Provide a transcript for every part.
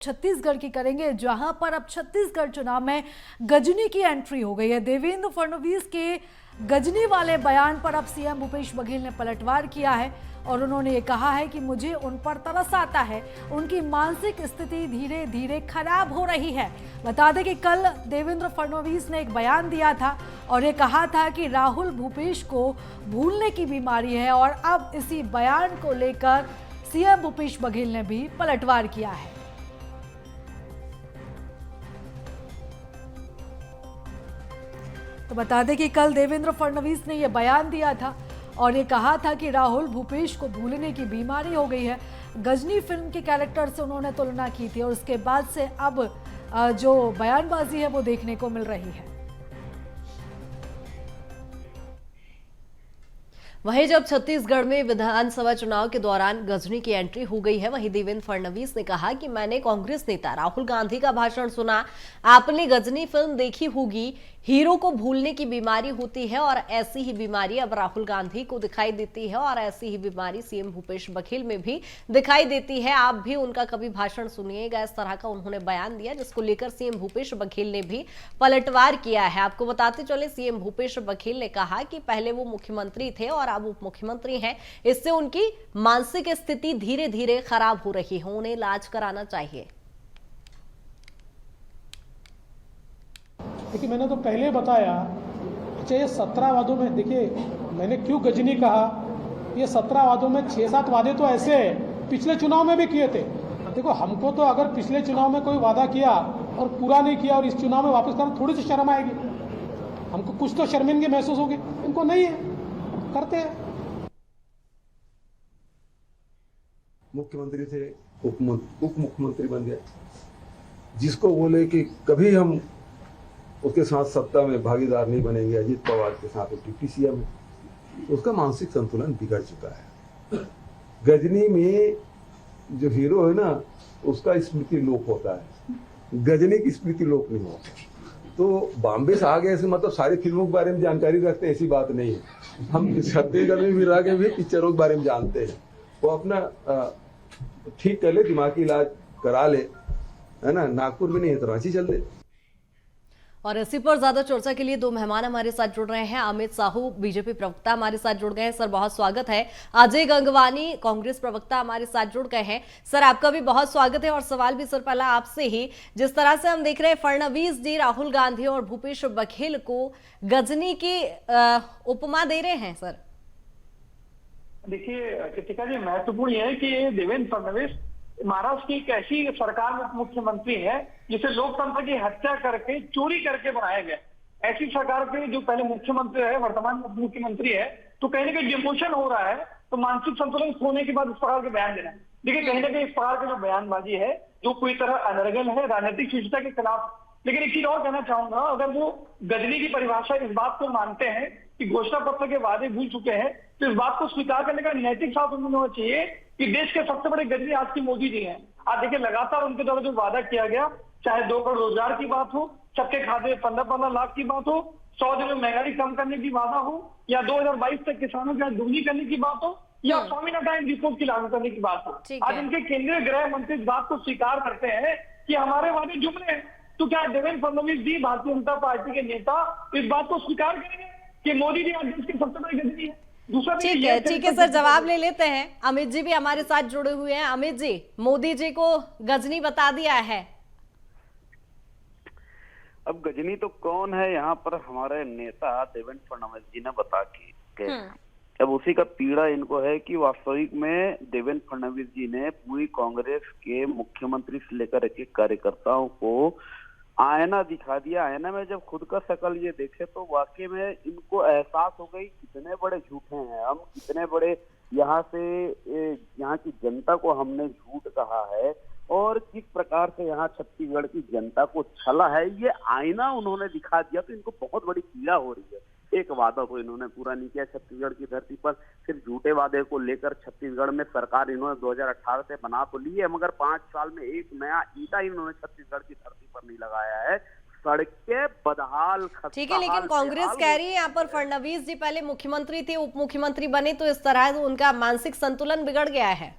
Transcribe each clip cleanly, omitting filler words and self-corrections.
छत्तीसगढ़ की करेंगे, जहां पर अब छत्तीसगढ़ चुनाव में गजनी की एंट्री हो गई है। देवेंद्र फडणवीस के गजनी वाले बयान पर अब सीएम भूपेश बघेल ने पलटवार किया है और उन्होंने ये कहा है कि मुझे उन पर तरस आता है, उनकी मानसिक स्थिति धीरे धीरे खराब हो रही है। बता दें कि कल देवेंद्र फडणवीस ने एक बयान दिया था और ये कहा था कि राहुल भूपेश को भूलने की बीमारी है और अब इसी बयान को लेकर सीएम भूपेश बघेल ने भी पलटवार किया है। तो बता दें कि कल देवेंद्र फडणवीस ने यह बयान दिया था और ये कहा था कि राहुल भूपेश को भूलने की बीमारी हो गई है। गजनी फिल्म के कैरेक्टर से उन्होंने तुलना की थी और उसके बाद से अब जो बयानबाजी है वो देखने को मिल रही है। वहीं जब छत्तीसगढ़ में विधानसभा चुनाव के दौरान गजनी की एंट्री हो गई है, वहीं देवेंद्र फडणवीस ने कहा कि मैंने कांग्रेस नेता राहुल गांधी का भाषण सुना। आपने गजनी फिल्म देखी होगी, हीरो को भूलने की बीमारी होती है और ऐसी ही बीमारी अब राहुल गांधी को दिखाई देती है और ऐसी ही बीमारी सीएम भूपेश बघेल में भी दिखाई देती है। आप भी उनका कभी भाषण सुनिएगा। इस तरह का उन्होंने बयान दिया, जिसको लेकर सीएम भूपेश बघेल ने भी पलटवार किया है। आपको बताते चले, सीएम भूपेश बघेल ने कहा कि पहले वो मुख्यमंत्री थे और अब उप मुख्यमंत्री हैं, इससे उनकी मानसिक स्थिति धीरे धीरे खराब हो रही है, उन्हें इलाज कराना चाहिए। देखिए, मैंने तो पहले बताया। अच्छा, ये 17 वादों में देखिए मैंने क्यों गजनी कहा। ये 17 वादों में 6-7 वादे तो ऐसे पिछले चुनाव में भी किए थे। देखो, हमको तो अगर पिछले चुनाव में कोई वादा किया और पूरा नहीं किया और इस चुनाव में वापस करना, थोड़ी सी शर्म आएगी हमको। कुछ तो शर्मिंदगी महसूस होगी, इनको नहीं है, करते हैं। मुख्यमंत्री थे, उप मुख्यमंत्री बन गए। जिसको बोले कि कभी हम उसके साथ सत्ता में भागीदार नहीं बनेंगे, अजीत पवार के साथ डिप्टी सीएम है, उसका मानसिक संतुलन बिगड़ चुका है। गजनी में जो हीरो है ना, उसका स्मृति लोप होता है, गजनी की स्मृति लोप नहीं होती। तो बॉम्बे से आ गए ऐसे मतलब सारी फिल्मों के बारे में जानकारी रखते हैं, ऐसी बात नहीं है। हम छत्तीसगढ़ में भी रह के भी पिक्चरों के बारे में जानते हैं। वो अपना ठीक कर ले, दिमागी इलाज करा ले, है ना। नागपुर में नहीं है तो रांची चल दे। और इसी पर ज्यादा चर्चा के लिए दो मेहमान हमारे साथ जुड़ रहे हैं। अमित साहू, बीजेपी प्रवक्ता, हमारे साथ जुड़ गए हैं। सर, बहुत स्वागत है। अजय गंगवानी, कांग्रेस प्रवक्ता, हमारे साथ जुड़ गए हैं। सर, आपका भी बहुत स्वागत है। और सवाल भी सर पहला आपसे ही, जिस तरह से हम देख रहे हैं फडणवीस जी राहुल गांधी और भूपेश बघेल को गजनी की उपमा दे रहे हैं। सर देखिए कृतिका जी, महत्वपूर्ण यह है कि देवेंद्र फडणवीस महाराष्ट्र की एक ऐसी सरकार में मुख्यमंत्री है जिसे लोकतंत्र की हत्या करके, चोरी करके बनाया गया। ऐसी सरकार के जो पहले मुख्यमंत्री है, वर्तमान मुख्यमंत्री है, तो कहीं ना कहीं डिमोशन हो रहा है। तो मानसिक संतुलन खोने के बाद इस प्रकार के बयान देना, देखिए कहीं ना कहीं इस प्रकार की जो बयानबाजी है जो पूरी तरह अनर्गल है, राजनीतिक शिष्टता के खिलाफ। लेकिन एक चीज और कहना चाहूंगा, अगर वो गजनी की परिभाषा इस बात को मानते हैं कि घोषणा पत्र के वादे भूल चुके हैं, तो इस बात को स्वीकार करने का नैतिक साथ उन्हें होना चाहिए कि देश के सबसे बड़े गजनी आज की मोदी जी हैं। आज देखिए, लगातार उनके द्वारा जो वादा किया गया, चाहे 2 करोड़ रोजगार की बात हो, सबके खाते 15-15 लाख की बात हो, 100 दिन में महंगाई कम करने की वादा हो, या 2022 तक किसानों की आय दुगनी करने की बात हो, या स्वामीनाथन रिपोर्ट की लागू करने की बात हो। आज उनके केंद्रीय गृह मंत्री इस बात को स्वीकार करते हैं कि हमारे वादे जुमले हैं। तो क्या देवेंद्र फडणवीस जी, भारतीय जनता पार्टी के नेता, इस बात को स्वीकार करेंगे कि मोदी जी आज देश के सबसे बड़े गजनी है? ठीक है सर, जवाब ले लेते हैं। अमित जी भी हमारे साथ जुड़े हुए हैं। अमित जी, मोदी जी को गजनी बता दिया है। अब गजनी तो कौन है, यहाँ पर हमारे नेता देवेंद्र फडणवीस जी ने बता के अब उसी का पीड़ा इनको है कि वास्तविक में देवेंद्र फडणवीस जी ने पूरी कांग्रेस के मुख्यमंत्री से लेकर एक कार्यकर्ताओं को आईना दिखा दिया। आईना में जब खुद का शकल ये देखे तो वाकई में इनको एहसास हो गई कितने बड़े झूठे हैं हम, कितने बड़े यहाँ की जनता को हमने झूठ कहा है और किस प्रकार से यहाँ छत्तीसगढ़ की जनता को छला है। ये आईना उन्होंने दिखा दिया, तो इनको बहुत बड़ी पीड़ा हो रही है। एक वादा तो इन्होंने पूरा नहीं किया छत्तीसगढ़ की धरती पर। सिर्फ झूठे वादे को लेकर छत्तीसगढ़ में सरकार इन्होंने 2018 से बना तो ली है, मगर 5 साल में एक नया ईंटा इन्होंने छत्तीसगढ़ की धरती पर नहीं लगाया है। सड़कें बदहाल, ठीक है, लेकिन कांग्रेस कह रही है यहाँ पर फडणवीस जी पहले मुख्यमंत्री थे, उप मुख्यमंत्री बने, तो इस तरह उनका मानसिक संतुलन बिगड़ गया है।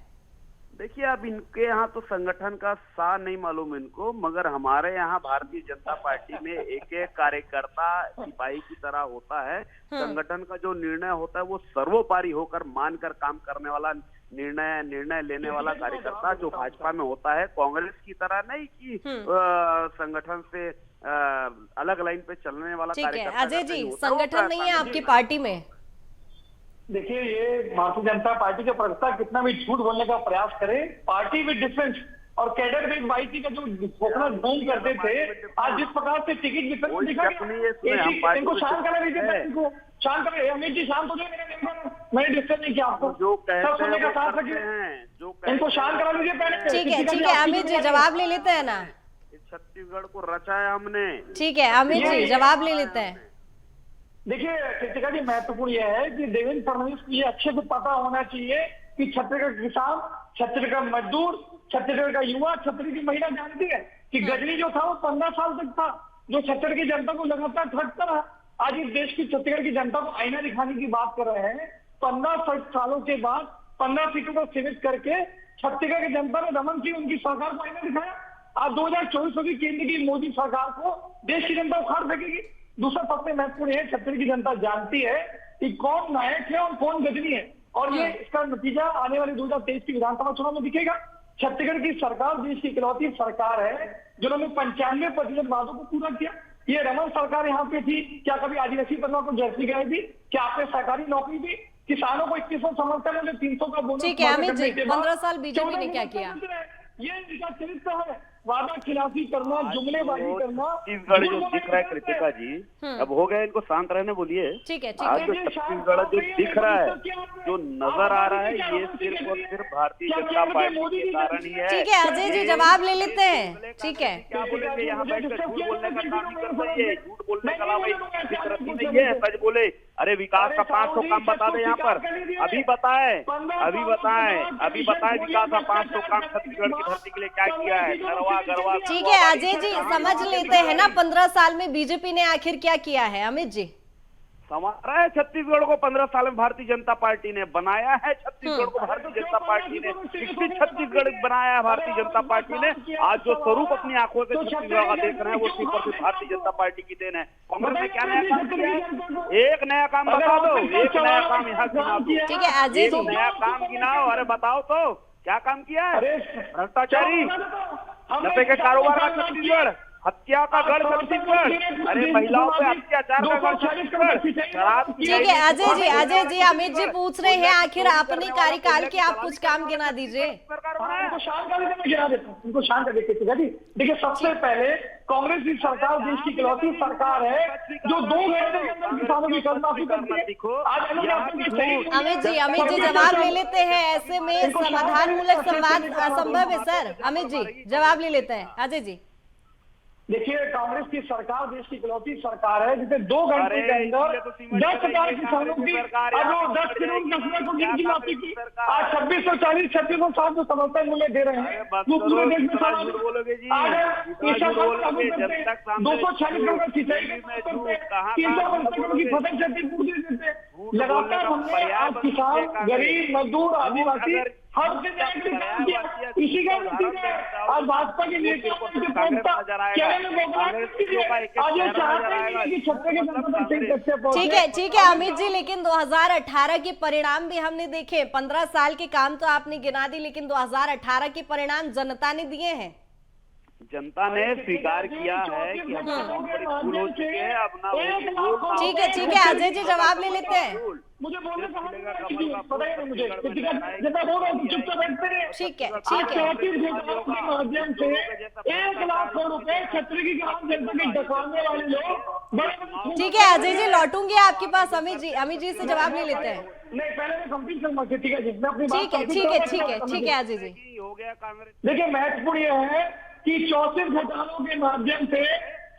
देखिए, अब इनके यहाँ तो संगठन का सा नहीं मालूम इनको, मगर हमारे यहाँ भारतीय जनता पार्टी में एक एक कार्यकर्ता सिपाही की तरह होता है। संगठन का जो निर्णय होता है वो सर्वोपरि होकर मानकर काम करने वाला, निर्णय लेने वाला कार्यकर्ता जो भाजपा में होता है। कांग्रेस की तरह नहीं कि संगठन से अलग लाइन पे चलने वाला ठीक है कार्यकर्ता। अजय जी, संगठन नहीं है आपकी पार्टी में? देखिए, ये भारतीय जनता पार्टी के प्रवक्ता कितना भी झूठ बोलने का प्रयास करे, पार्टी विद डिफरेंस और कैडर विद वाईटी का जो फोकना ढोंग करते थे, आज जिस प्रकार से टिकट डिफरेंस दिखा गया, इनको शांत करा दीजिए, इनको शांत करें। अमित जी शांत हो जाए, मैंने डिस्टर्ब नहीं किया आपको, जो सब सुनने का साथ रखिए, इनको शांत करा दीजिए पहले। ठीक है अमित जी, जवाब ले लेते हैं ना। छत्तीसगढ़ को रचाया हमने। ठीक है अमित जी, जवाब ले लेते हैं। देखिए कृतिका जी, महत्वपूर्ण यह है कि देवेंद्र फडणवीस को ये अच्छे से पता होना चाहिए कि छत्तीसगढ़ का किसान, छत्तीसगढ़ का मजदूर, छत्तीसगढ़ का युवा, छत्तीसगढ़ की महिला जानती है कि गजनी जो था वो 15 साल तक था, जो छत्तीसगढ़ की जनता को लगातार ठगता रहा। आज इस देश की छत्तीसगढ़ की जनता को आईना दिखाने की बात कर रहे हैं। 15 सालों के बाद 15 सीटों को सीमित करके छत्तीसगढ़ की जनता ने रमन सिंह उनकी सरकार को आईना दिखाया। आज 2024 की केंद्र की मोदी सरकार को देश की जनता उखाड़ फेंकेगी। दूसरा सबसे महत्वपूर्ण है, छत्तीसगढ़ की जनता जानती है कि कौन नायक है और कौन गजनी है, और ये इसका नतीजा आने वाले 2023 की विधानसभा चुनाव में दिखेगा। छत्तीसगढ़ की सरकार देश की इकलौती सरकार है जिन्होंने 95% वादों को पूरा किया। ये रमन सरकार यहाँ पे थी, क्या कभी आदिवासी परिवार को जर्सी गई थी? क्या आपने सरकारी नौकरी दी? किसानों को 2100 समर्थन में 300 का बोनस। ठीक है अमित जी, 15 साल बीजेपी ने क्या किया? ये इनका चरित्र है, वादा खिलाफी करना, जुमलेबाजी करना। छत्तीसगढ़ जो दिख रहा है कृतिका जी, अब हो गया, इनको शांत रहने बोलिए। ठीक है आज जो छत्तीसगढ़ जो दिख रहा है, जो नजर आ रहा है, ये सिर्फ और सिर्फ भारतीय जनता पार्टी के कारण ही है। ठीक है अजय जी, जवाब ले लेते हैं। ठीक है, क्या बोलेंगे, यहाँ बैठकर झूठ बोलने का काम नहीं कर रही है, झूठ बोलने का अलावा नहीं है, सच बोले। अरे विकास का 500 काम बता दे यहाँ पर, अभी बताए विकास का 500 काम छत्तीसगढ़ की धरती के लिए क्या किया है। गरवा ठीक है अजय जी, समझ लेते हैं ना 15 साल में बीजेपी ने आखिर क्या किया है। अमित जी, संवारा है छत्तीसगढ़ को 15 साल में भारतीय जनता पार्टी ने बनाया है। छत्तीसगढ़ को भारतीय जनता पार्टी ने विकसित छत्तीसगढ़ बनाया है। भारतीय जनता पार्टी ने आज जो स्वरूप अपनी आंखों से छत्तीसगढ़ का देख रहे हैं, वो सिर्फ और सिर्फ भारतीय जनता पार्टी की देन है। कांग्रेस ने क्या नया काम किया है? एक नया काम बता दो, एक नया काम यहाँ गिना दो। ठीक है अजय जी, नया काम गिनाओ, अरे बताओ तो क्या काम किया है? भ्रष्टाचारी, नशे के कारोबार का छत्तीसगढ़, हत्या का गढ़ छत्तीसगढ़, अरे महिलाओं पे अत्याचार का गढ़ छत्तीसगढ़, शराब। ठीक है अजय जी, अमित जी पूछ रहे हैं आखिर अपने कार्यकाल के आप कुछ काम गिना दीजिए। इनको शांत कर देते, मैं गिना देता हूँ, इनको शांत कर देते। देखिए सबसे पहले कांग्रेस की सरकार देश की इकलौती सरकार है जो 2 घंटे के अंदर किसानों की कर्जमाफी करती है। आज अमित जी जवाब ले लेते हैं। ऐसे में समाधान मूलक संवाद असंभव है सर। अमित जी जवाब ले लेते हैं। अजय जी, देखिए कांग्रेस की सरकार देश की इकलौती सरकार है जिसे 2 घंटे के अंदर 10,000 किसानों की 10 करोड़ की माफी की। आज 2640 3660 जो समर्थन मूल्य दे रहे हैं वो पूरे देश में आज 246 करोड़ की सिंचाई, 350 करोड़ की फसल क्षतिपूर्ति देते हैं। लगातार हमने आज किसान, गरीब, मजदूर, आदिवासी हर जगह इसी का नतीजा है। आज भाजपा के नेता ठीक है अमित जी, लेकिन 2018 के परिणाम भी हमने देखे। 15 साल के काम तो आपने गिना दी, लेकिन 2018 के परिणाम जनता ने दिए हैं। जनता ने स्वीकार किया है कि हम बहुत बड़े फूल हो चुके हैं, अब ना ठीक है अजय जी जवाब ले लेते हैं। मुझे बोलने का बताइए, मुझे जितना बोल रहा हूँ चुपचाप बैठते रहे। ठीक है के माध्यम से 1 लाख करोड़ रुपए छत्तीसगढ़ की ग्राम जनता के डकवाने वाले लोग। ठीक है अजय जी, लौटूंगी आपके पास। अमित जी से जवाब ले लेते हैं। नहीं, पहले मैं कंप्लीट करूंगा। ठीक है जी, मैं अपनी ठीक है अजय जी। हो गया कांग्रेस। देखिए महत्वपूर्ण यह है कि 34 घोटालों के माध्यम से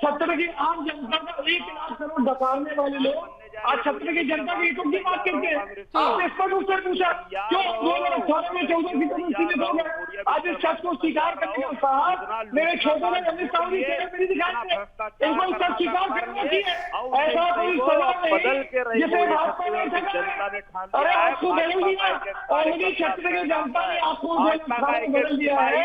छत्तीसगढ़ की आम जनता का 1 लाख करोड़ डकाने वाले लोग आज छत्तीसगढ़ की जनता की हितों की बात करते हैं। आपने स्पष्ट रूप से पूछा क्यों 2018 में 14 सीटों में सीमित हो गए। आज इस शख्स को स्वीकार करने का साहस मेरे क्षेत्र में रमेश सावरी नहीं दिखाते। इनको इस सब स्वीकार करना चाहिए। ऐसा कोई सवाल नहीं जिसे भाजपा नहीं सका। अरे आपको बदल दिया ऑलरेडी छत्तीसगढ़ की जनता ने आपको बदल दिया है।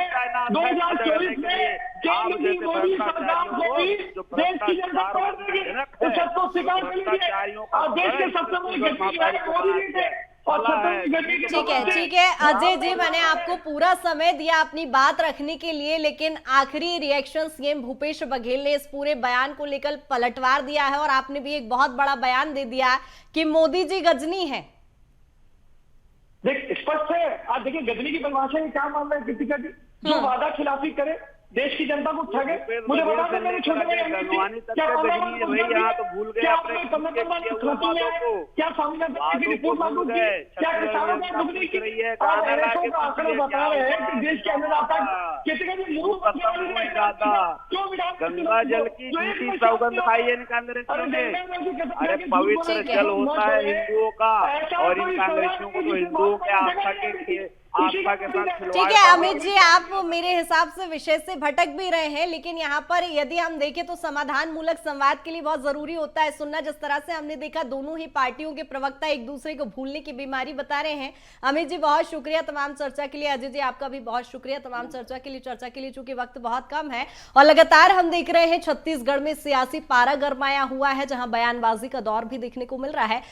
2024 में केंद्र की मोदी सरकार को भी देश की जनता तोड़ देगी। इस शब्द को स्वीकार कर लीजिए। और देश के सबसे बड़ी गतिविधि मोदी जी थे। ठीक है अजय जी, मैंने आपको पूरा समय दिया अपनी बात रखने के लिए, लेकिन आखिरी रिएक्शन सीएम भूपेश बघेल ने इस पूरे बयान को लेकर पलटवार दिया है और आपने भी एक बहुत बड़ा बयान दे दिया कि मोदी जी गजनी है। देख स्पष्ट है। आज देखिए गजनी की परिभाषा में क्या मान रहे हैं किसी का जो वादा खिलाफी करे, देश की जनता को ठगे। मुझे बता दें मेरे छोटे भाई क्या स्वामीनाथन की रिपोर्ट लागू की, क्या किसानों को दुगनी की। आज ऐसों का आंकड़े बता रहे हैं कि देश के अन्नदाता किसी का भी मुंह गंगा जल की झूठी सौगंध खाई है इन कांग्रेसियों ने। अरे पवित्र जल होता है हिंदुओं का और इन कांग्रेसियों को तो हिंदुओं के आस्था के साथ। ठीक है अमित जी, आप मेरे हिसाब से विषय से भटक भी रहे हैं, लेकिन यहाँ पर यदि हम देखें तो समाधान मूलक संवाद के लिए बहुत जरूरी होता है सुनना। जिस तरह से हमने देखा दोनों ही पार्टियों के प्रवक्ता एक दूसरे को भूलने की बीमारी बता रहे हैं। अमित जी बहुत शुक्रिया तमाम चर्चा के लिए। अजय जी आपका भी बहुत शुक्रिया तमाम चर्चा के लिए चूंकि वक्त बहुत कम है और लगातार हम देख रहे हैं छत्तीसगढ़ में सियासी पारा गरमाया हुआ है, जहां बयानबाजी का दौर भी देखने को मिल रहा है।